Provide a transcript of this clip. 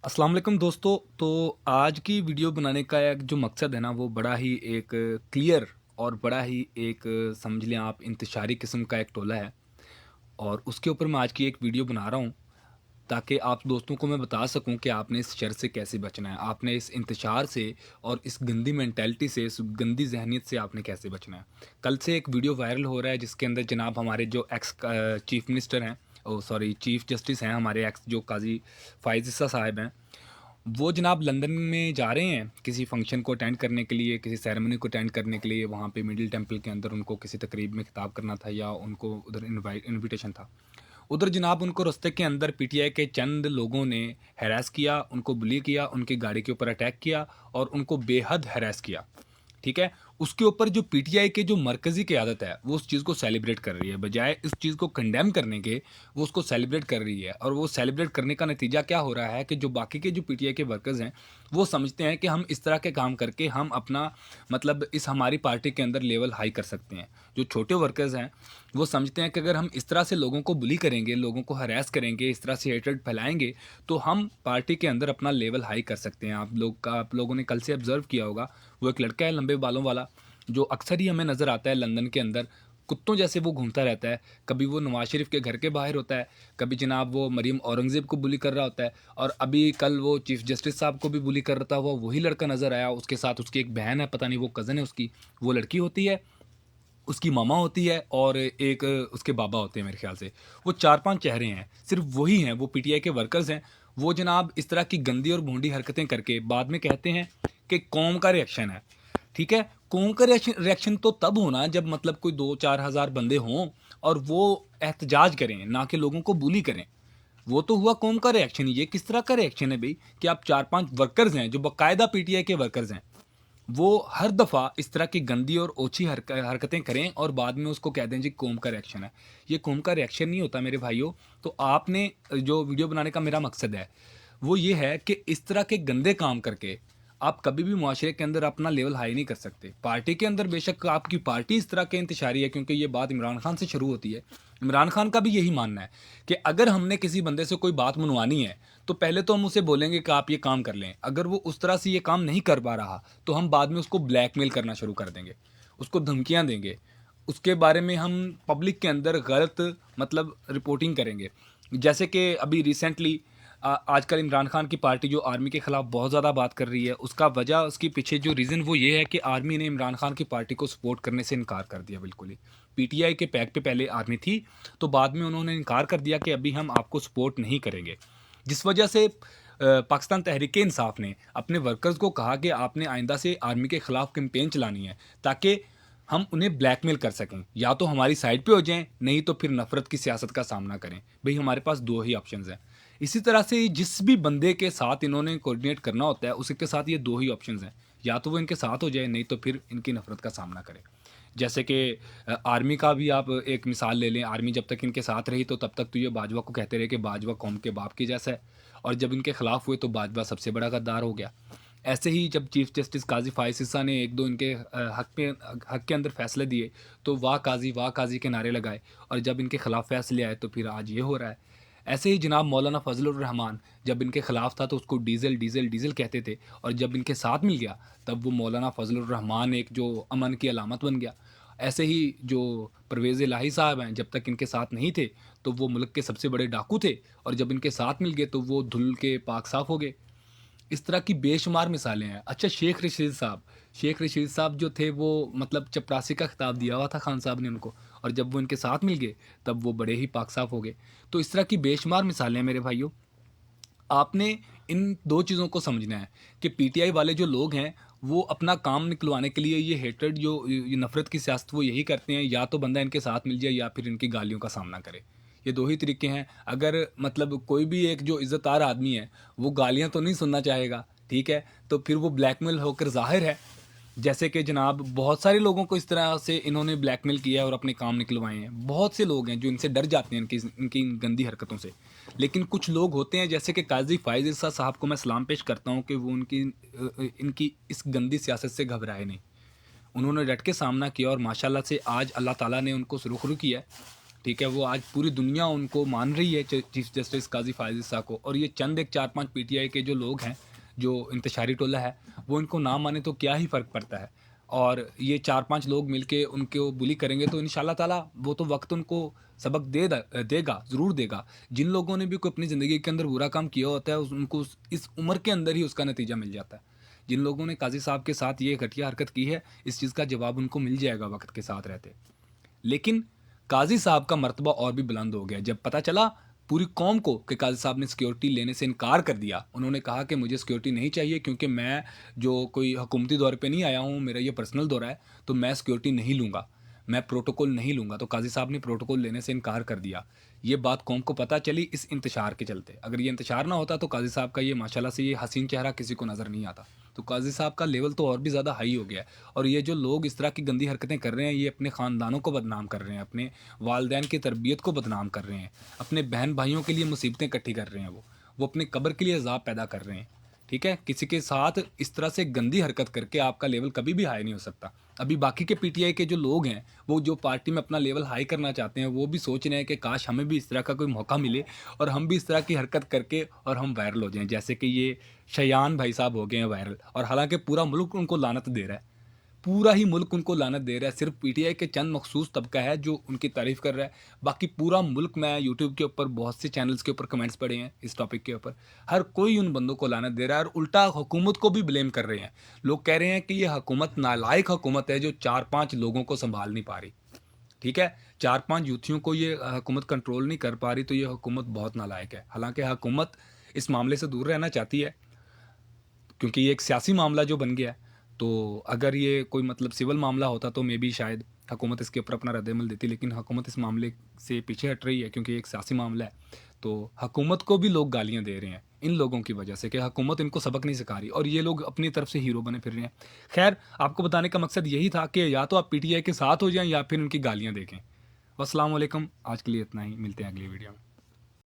अस्सलाम वालेकुम दोस्तों। तो आज की वीडियो बनाने का एक जो मकसद है ना वो बड़ा ही एक क्लियर और बड़ा ही एक समझ लें आप इंतशारी किस्म का एक टोला है। और उसके ऊपर मैं आज की एक वीडियो बना रहा हूँ ताकि आप दोस्तों को मैं बता सकूं कि आपने इस शर से कैसे बचना है, आपने इस इंतशार से और इस गंदी मेंटालिटी से, इस गंदी जहनीत से आपने कैसे बचना है। कल से एक वीडियो वायरल हो रहा है जिसके अंदर जनाब हमारे जो एक्स चीफ मिनिस्टर हैं, ओ सॉरी चीफ जस्टिस हैं, हमारे एक्स जो काजी फायज ईसा साहब हैं, वो जनाब लंदन में जा रहे हैं किसी फंक्शन को अटेंड करने के लिए, किसी सेरेमनी को अटेंड करने के लिए। वहाँ पे मिडिल टेंपल के अंदर उनको किसी तकरीब में खिताब करना था या उनको उधर इनविटेशन था। उधर जनाब उनको रास्ते के अंदर पीटीआई के चंद लोगों ने हैरास किया, उनको बुली किया, उनकी गाड़ी के ऊपर अटैक किया और उनको बेहद हैरास किया। ठीक है। उसके ऊपर जो पीटीआई के जो मरकज़ी क़यादत है वो उस चीज़ को सेलिब्रेट कर रही है, बजाय इस चीज़ को कंडेम करने के वो उसको सेलिब्रेट कर रही है। और वो सेलिब्रेट करने का नतीजा क्या हो रहा है कि जो बाकी के जो पीटीआई के वर्कर्स हैं वो समझते हैं कि हम इस तरह के काम करके हम अपना मतलब इस हमारी पार्टी के अंदर लेवल हाई कर सकते हैं। जो छोटे वर्कर्स हैं वो समझते हैं कि अगर हम इस तरह से लोगों को बुली करेंगे, लोगों को हरास करेंगे, इस तरह से हेट्रेड फैलाएंगे तो हम पार्टी के अंदर अपना लेवल हाई कर सकते हैं। आप लोगों ने कल से ऑब्जर्व किया होगा, वो एक लड़का है लंबे बालों वाला जो अक्सर ही हमें नज़र आता है लंदन के अंदर। कुत्तों जैसे वो घूमता रहता है। कभी वो नवाज शरीफ के घर के बाहर होता है, कभी जनाब वो मरीम औरंगज़ेब को बुली कर रहा होता है। और अभी कल वो चीफ जस्टिस साहब को भी बुली कर रहा हुआ वही लड़का नज़र आया। उसके साथ उसकी एक बहन है, पता नहीं वो कज़न है उसकी, वो लड़की होती है, उसकी मामा होती है और एक उसके बाबा होते हैं मेरे ख्याल से। वो 4-5 चेहरे हैं, सिर्फ़ वही हैं, वो पीटीआई के वर्कर्स हैं। वो जनाब इस तरह की गंदी और भोंडी हरकतें करके बाद में कहते हैं कि कौम का रिएक्शन है। ठीक है? कौम का रिएक्शन रिएक्शन तो तब होना जब मतलब कोई 2-4 हज़ार बंदे हों और वो एहतजाज करें, ना कि लोगों को बुली करें। वो तो हुआ कौम का रिएक्शन। ये किस तरह का रिएक्शन है भई कि आप 4-5 वर्कर्स हैं जो बाकायदा पीटीआई के वर्कर्स हैं, वो हर दफ़ा इस तरह की गंदी और ओछी हरकतें करें और बाद में उसको कह दें जी कौम का रिएक्शन है। ये कौम का रिएक्शन नहीं होता मेरे भाइयों। तो आपने जो वीडियो बनाने का मेरा मकसद है, वो ये है कि इस तरह के गंदे काम करके आप कभी भी मुआशरे के अंदर अपना लेवल हाई नहीं कर सकते। पार्टी के अंदर बेशक आपकी पार्टी इस तरह के इंतशारी है, क्योंकि ये बात इमरान खान से शुरू होती है। इमरान खान का भी यही मानना है कि अगर हमने किसी बंदे से कोई बात मनवानी है तो पहले तो हम उसे बोलेंगे कि आप ये काम कर लें। अगर वो उस तरह से ये काम नहीं कर पा रहा तो हम बाद में उसको ब्लैकमेल करना शुरू कर देंगे, उसको धमकियां देंगे, उसके बारे में हम पब्लिक के अंदर गलत मतलब रिपोर्टिंग करेंगे। जैसे कि अभी रिसेंटली आजकल इमरान खान की पार्टी जो आर्मी के ख़िलाफ़ बहुत ज़्यादा बात कर रही है, उसका वजह उसके पीछे जो रीज़न वो ये है कि आर्मी ने इमरान खान की पार्टी को सपोर्ट करने से इनकार कर दिया बिल्कुल ही। पीटीआई के पैक पे पहले आर्मी थी, तो बाद में उन्होंने इनकार कर दिया कि अभी हम आपको सपोर्ट नहीं करेंगे। जिस वजह से पाकिस्तान तहरीक-ए-इंसाफ ने अपने वर्कर्स को कहा कि आपने आइंदा से आर्मी के ख़िलाफ़ कैंपेन चलानी है ताकि हम उन्हें ब्लैकमेल कर सकें। या तो हमारी साइड पे हो जाएँ, नहीं तो फिर नफ़रत की सियासत का सामना करें। भई हमारे पास 2 ही ऑप्शंस हैं। इसी तरह से जिस भी बंदे के साथ इन्होंने कोऑर्डिनेट करना होता है, उसके साथ ये 2 ही ऑप्शंस हैं। या तो वो इनके साथ हो जाए, नहीं तो फिर इनकी नफ़रत का सामना करें। जैसे कि आर्मी का भी आप एक मिसाल ले लें। आर्मी जब तक इनके साथ रही तो तब तक तो ये बाजवा को कहते रहे कि बाजवा कौम के बाप की जैसा है, और जब इनके खिलाफ हुए तो बाजवा सबसे बड़ा गद्दार हो गया। ऐसे ही जब चीफ जस्टिस काजी फायज ईसा ने एक दो इनके हक के अंदर फैसले दिए तो वाह काजी के नारे लगाए, और जब इनके खिलाफ फैसले आए तो फिर आज ये हो रहा है। ऐसे ही जनाब मौलाना फजलुर रहमान जब इनके खिलाफ था तो उसको डीजल डीजल डीजल कहते थे, और जब इनके साथ मिल गया तब वो मौलाना फजलुर रहमान एक जो अमन की अलामत बन गया। ऐसे ही जो परवेज़ इलाही साहब हैं, जब तक इनके साथ नहीं थे तो वो मुल्क के सबसे बड़े डाकू थे, और जब इनके साथ मिल गए तो वो धुल के पाक साफ हो गए। इस तरह की बेशुमार मिसालें हैं। अच्छा, शेख रशीद साहब जो थे वो मतलब चपरासी का खिताब दिया हुआ था खान साहब ने उनको, और जब वो इनके साथ मिल गए तब वो बड़े ही पाक साफ हो गए। तो इस तरह की बेशुमार मिसालें हैं मेरे भाइयों। आपने इन 2 चीज़ों को समझना है कि पीटीआई वाले जो लोग हैं, वो अपना काम निकलवाने के लिए ये हेट्रेड जो ये नफ़रत की सियासत वो यही करते हैं, या तो बंदा इनके साथ मिल जाए या फिर इनकी गालियों का सामना करे। ये 2 ही तरीके हैं। अगर मतलब कोई भी एक जो इज़्ज़तदार आदमी है, वो गालियाँ तो नहीं सुनना चाहेगा, ठीक है? तो फिर वो ब्लैकमेल होकर ज़ाहिर है। जैसे कि जनाब बहुत सारे लोगों को इस तरह से इन्होंने ब्लैकमेल किया है और अपने काम निकलवाए हैं। बहुत से लोग हैं जो इनसे डर जाते हैं इनकी इनकी इन गंदी हरकतों से। लेकिन कुछ लोग होते हैं जैसे कि काज़ी फ़ाइज़ ईसा साहब को मैं सलाम पेश करता हूँ कि वो इनकी इस गंदी सियासत से घबराए नहीं। उन्होंने डट के सामना किया और माशाल्लाह से आज अल्लाह ताला ने उनको सुरखरू किया है। ठीक है, वो आज पूरी दुनिया उनको मान रही है चीफ जस्टिस काजी फाजिल ईसा को, और ये चंद एक 4-5 पीटीआई के जो लोग हैं, जो इंतशारी टोला है, वो इनको ना माने तो क्या ही फ़र्क पड़ता है। और ये 4-5 लोग मिलके उनको बुली करेंगे तो इंशाल्लाह ताला वो तो वक्त उनको सबक देगा, ज़रूर देगा। जिन लोगों ने भी कोई अपनी ज़िंदगी के अंदर बुरा काम किया होता है, उनको इस उम्र के अंदर ही उसका नतीजा मिल जाता है। जिन लोगों ने काजी साहब के साथ ये घटिया हरकत की है, इस चीज़ का जवाब उनको मिल जाएगा वक्त के साथ रहते। लेकिन काजी साहब का मर्तबा और भी बुलंद हो गया जब पता चला पूरी कौम को कि काजी साहब ने सिक्योरिटी लेने से इनकार कर दिया। उन्होंने कहा कि मुझे सिक्योरिटी नहीं चाहिए क्योंकि मैं जो कोई हुकूमती दौरे पे नहीं आया हूँ, मेरा ये पर्सनल दौरा है, तो मैं सिक्योरिटी नहीं लूँगा, मैं प्रोटोकॉल नहीं लूँगा। तो काजी साहब ने प्रोटोकॉल लेने से इनकार कर दिया। ये बात कौम को पता चली इस इंतशार के चलते। अगर ये इंतशार ना होता तो काजी साहब का ये माशाल्लाह से ये हसीन चेहरा किसी को नज़र नहीं आता। तो काजी साहब का लेवल तो और भी ज़्यादा हाई हो गया है। और ये जो लोग इस तरह की गंदी हरकतें कर रहे हैं, ये अपने ख़ानदानों को बदनाम कर रहे हैं, अपने वालदैन की तरबियत को बदनाम कर रहे हैं, अपने बहन भाइयों के लिए मुसीबतें इकट्ठी कर रहे हैं। वो अपने कब्र के लिए अज़ाब पैदा कर रहे हैं। ठीक है, किसी के साथ इस तरह से गंदी हरकत करके आपका लेवल कभी भी हाई नहीं हो सकता। अभी बाकी के पीटीआई के जो लोग हैं, वो जो पार्टी में अपना लेवल हाई करना चाहते हैं, वो भी सोच रहे हैं कि काश हमें भी इस तरह का कोई मौका मिले और हम भी इस तरह की हरकत करके और हम वायरल हो जाएं, जैसे कि ये शयान भाई साहब हो गए हैं वायरल। और हालांकि पूरा मुल्क उनको लानत दे रहा है, पूरा ही मुल्क उनको लानत दे रहा है। सिर्फ पीटीआई के चंद मखसूस तबका है जो उनकी तारीफ़ कर रहा है, बाकी पूरा मुल्क, मैं यूट्यूब के ऊपर बहुत से चैनल्स के ऊपर कमेंट्स पढ़े हैं इस टॉपिक के ऊपर, हर कोई उन बंदों को लानत दे रहा है और उल्टा हुकूमत को भी ब्लेम कर रहे हैं। लोग कह रहे हैं कि ये हुकूमत नालायक हुकूमत है जो 4-5 लोगों को संभाल नहीं पा रही। ठीक है, 4-5 यूथियों को ये हुकूमत कंट्रोल नहीं कर पा रही, तो ये हुकूमत बहुत नालायक है। हालांकि हुकूमत इस मामले से दूर रहना चाहती है क्योंकि ये एक सियासी मामला जो बन गया है। तो अगर ये कोई मतलब सिविल मामला होता तो मे बी शायद हुकूमत इसके ऊपर अपना रद्द-ए-अमल देती, लेकिन हुकूमत इस मामले से पीछे हट रही है क्योंकि ये एक सियासी मामला है। तो हुकूमत को भी लोग गालियाँ दे रहे हैं इन लोगों की वजह से कि हुकूमत इनको सबक नहीं सिखा रही, और ये लोग अपनी तरफ से हीरो बने फिर रहे हैं। खैर, आपको बताने का मकसद यही था कि या तो आप पीटीआई के साथ हो जाएँ या फिर उनकी गालियाँ देखें। अस्सलाम वालेकुम, आज के लिए इतना ही, मिलते हैं अगली वीडियो में।